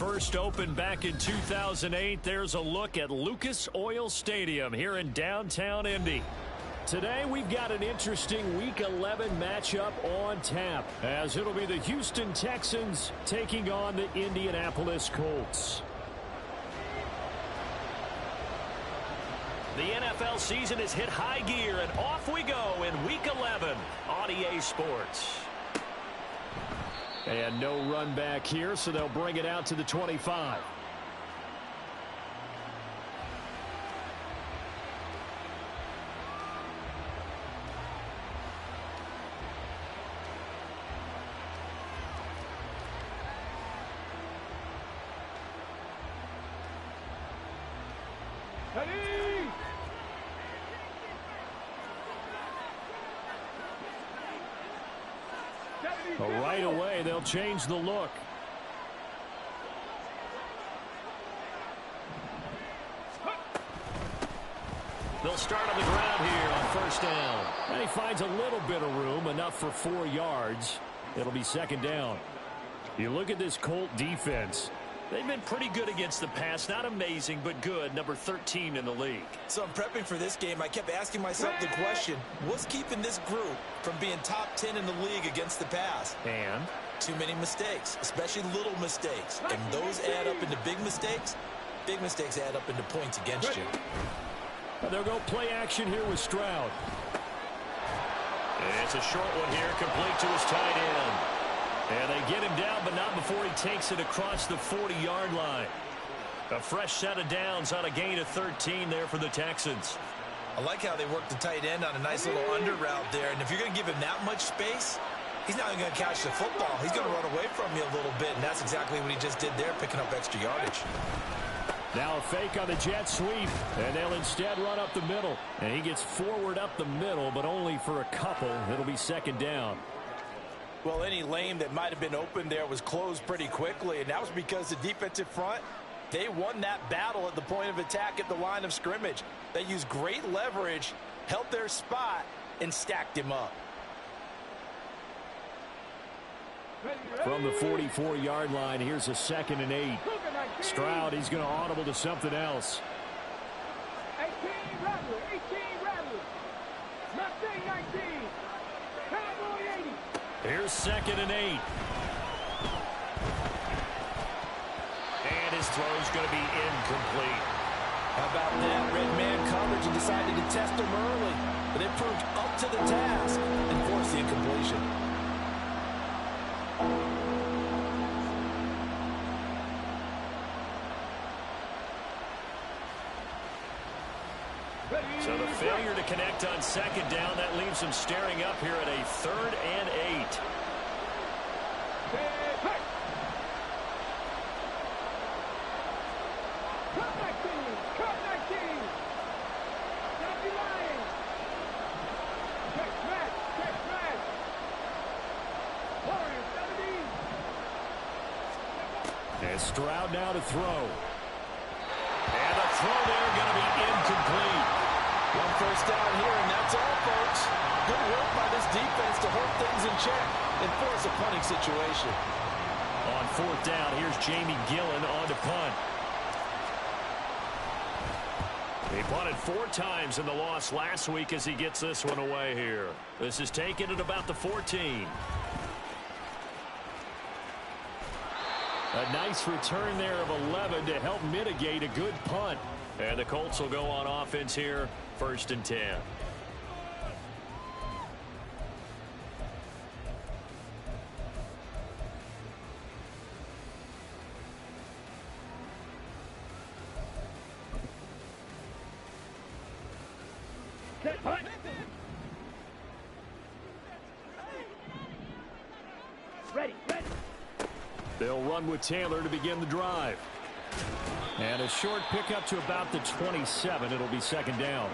First opened back in 2008. There's a look at Lucas Oil Stadium here in downtown Indy. Today we've got an interesting Week 11 matchup on tap, as it'll be the Houston Texans taking on the Indianapolis Colts. The NFL season has hit high gear, and off we go in Week 11 on EA Sports. And no run back here, so they'll bring it out to the 25. Right away, they'll change the look. They'll start on the ground here on first down. And he finds a little bit of room, enough for 4 yards. It'll be second down. You look at this Colt defense. They've been pretty good against the pass. Not amazing, but good. Number 13 in the league. So I'm prepping for this game. I kept asking myself the question, what's keeping this group from being top 10 in the league against the pass? And? Too many mistakes, especially little mistakes. And those add up into big mistakes. Big mistakes add up into points against you. They'll go play action here with Stroud. It's a short one here, complete to his tight end. And they get him down, but not before he takes it across the 40-yard line. A fresh set of downs on a gain of 13 there for the Texans. I like how they work the tight end on a nice little under route there. And if you're going to give him that much space, he's not even going to catch the football. He's going to run away from you a little bit, and that's exactly what he just did there, picking up extra yardage. Now a fake on the jet sweep, and they'll instead run up the middle. And he gets forward up the middle, but only for a couple. It'll be second down. Well, any lane that might have been open there was closed pretty quickly, and that was because the defensive front, they won that battle at the point of attack at the line of scrimmage. They used great leverage, held their spot, and stacked him up. From the 44-yard line, here's a 2nd and 8. Stroud, he's going to audible to something else. 18 Rattler. Mustang 19. Cowboy 80. Here's 2nd and 8. And his throw's going to be incomplete. How about that? Red man coverage and decided to test him early. But it proved up to the task and forced the incompletion. So the failure to connect on second down, that leaves him staring up here at a 3rd and 8. And Stroud now to throw. And the throw there going to be incomplete. One first down here, and that's all, folks. Good work by this defense to hold things in check and force a punting situation. On 4th down, here's Jamie Gillen on to punt. He punted 4 times in the loss last week as he gets this one away here. This is taken at about the 14. A nice return there of 11 to help mitigate a good punt. And the Colts will go on offense here, 1st and 10. Ready. They'll run with Taylor to begin the drive. And a short pickup to about the 27. It'll be second down.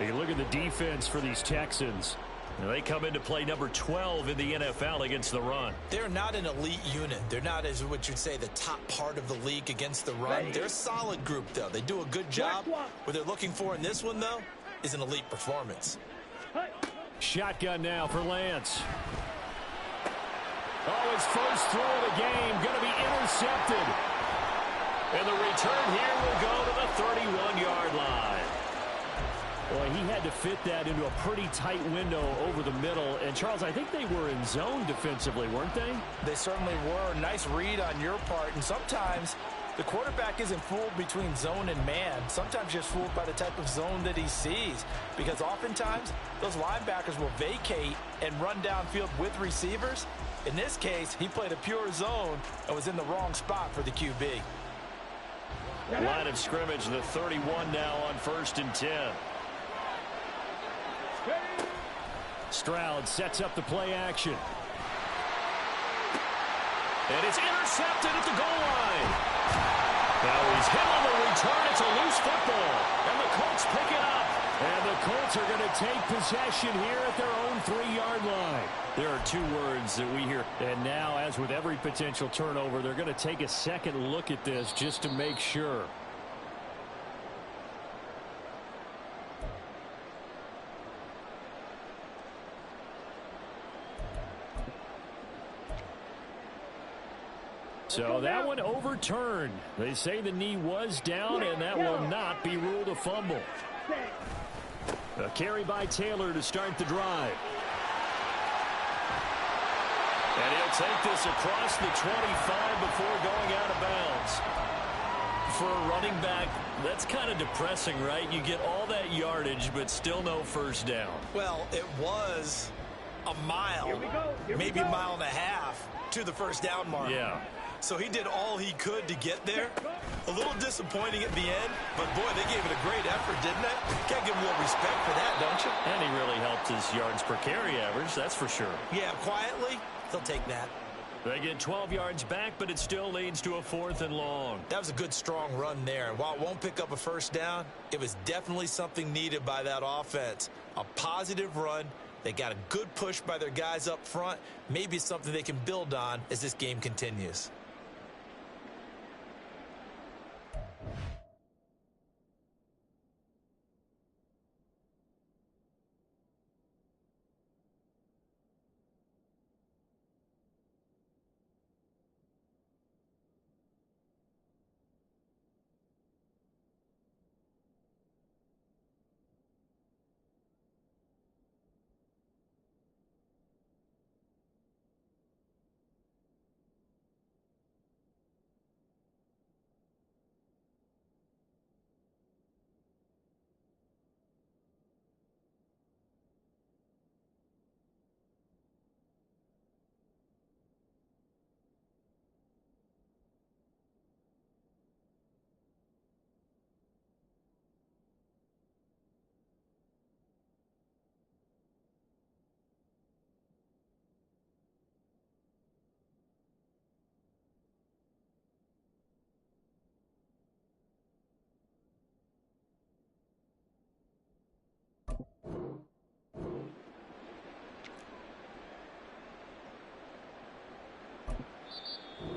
You look at the defense for these Texans. They come into play number 12 in the NFL against the run. They're not an elite unit. They're not, as what you'd say, the top part of the league against the run. They're a solid group, though. They do a good job. What they're looking for in this one, though, is an elite performance. Shotgun now for Lance. Oh, his first throw of the game going to be intercepted. And the return here will go to the 31-yard line. Boy, he had to fit that into a pretty tight window over the middle. And, Charles, I think they were in zone defensively, weren't they? They certainly were. Nice read on your part. And sometimes the quarterback isn't fooled between zone and man. Sometimes just fooled by the type of zone that he sees. Because oftentimes, those linebackers will vacate and run downfield with receivers. In this case, he played a pure zone and was in the wrong spot for the QB. Line of scrimmage, the 31 now on 1st and 10. Stroud sets up the play action. And it's intercepted at the goal line. Now he's hit on the return. It's a loose football. And the Colts pick it up. And the Colts are going to take possession here at their own 3-yard line. There are 2 words that we hear. And now, as with every potential turnover, they're going to take a second look at this just to make sure. So that one overturned. They say the knee was down, and that will not be ruled a fumble. A carry by Taylor to start the drive. And he'll take this across the 25 before going out of bounds. For a running back, that's kind of depressing, right? You get all that yardage, but still no first down. Well, it was a mile, maybe a mile and a half to the first down mark. Yeah. So he did all he could to get there. A little disappointing at the end, but boy, they gave it a great effort, didn't they? Can't give him a little respect for that, don't you? And he really helped his yards per carry average, that's for sure. Yeah, quietly, they'll take that. They get 12 yards back, but it still leads to a 4th and long. That was a good, strong run there. And while it won't pick up a first down, it was definitely something needed by that offense. A positive run. They got a good push by their guys up front. Maybe it's something they can build on as this game continues.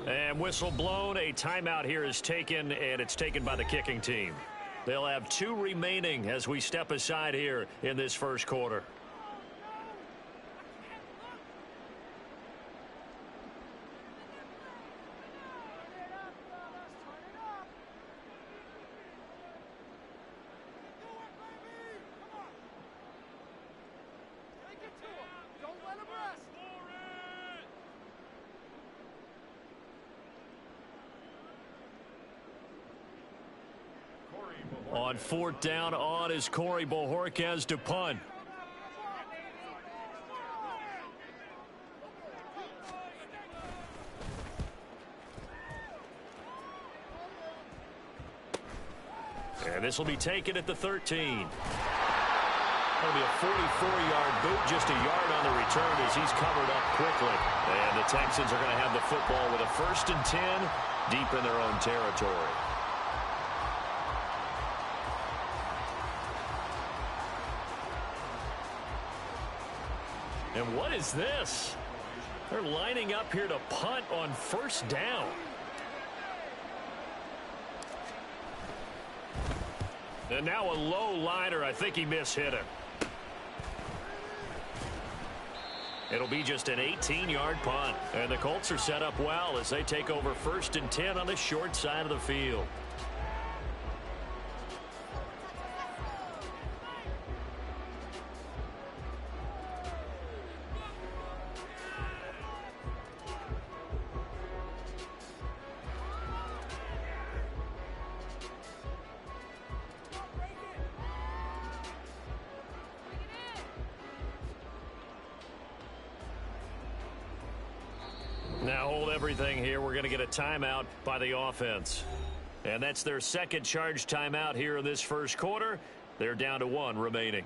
And whistle blown. A timeout here is taken, and it's taken by the kicking team. They'll have 2 remaining as we step aside here in this first quarter. On 4th down, on is Corey Bojorquez to punt. And this will be taken at the 13. That'll be a 44-yard boot, just a yard on the return as he's covered up quickly. And the Texans are going to have the football with a 1st and 10 deep in their own territory. And what is this? They're lining up here to punt on 1st down. And now a low liner. I think he mishit it. It'll be just an 18-yard punt. And the Colts are set up well as they take over 1st and 10 on the short side of the field. Now hold everything here. We're going to get a timeout by the offense. And that's their second charge timeout here in this first quarter. They're down to 1 remaining.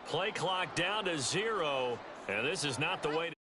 Play clock down to 0, and this is not the way to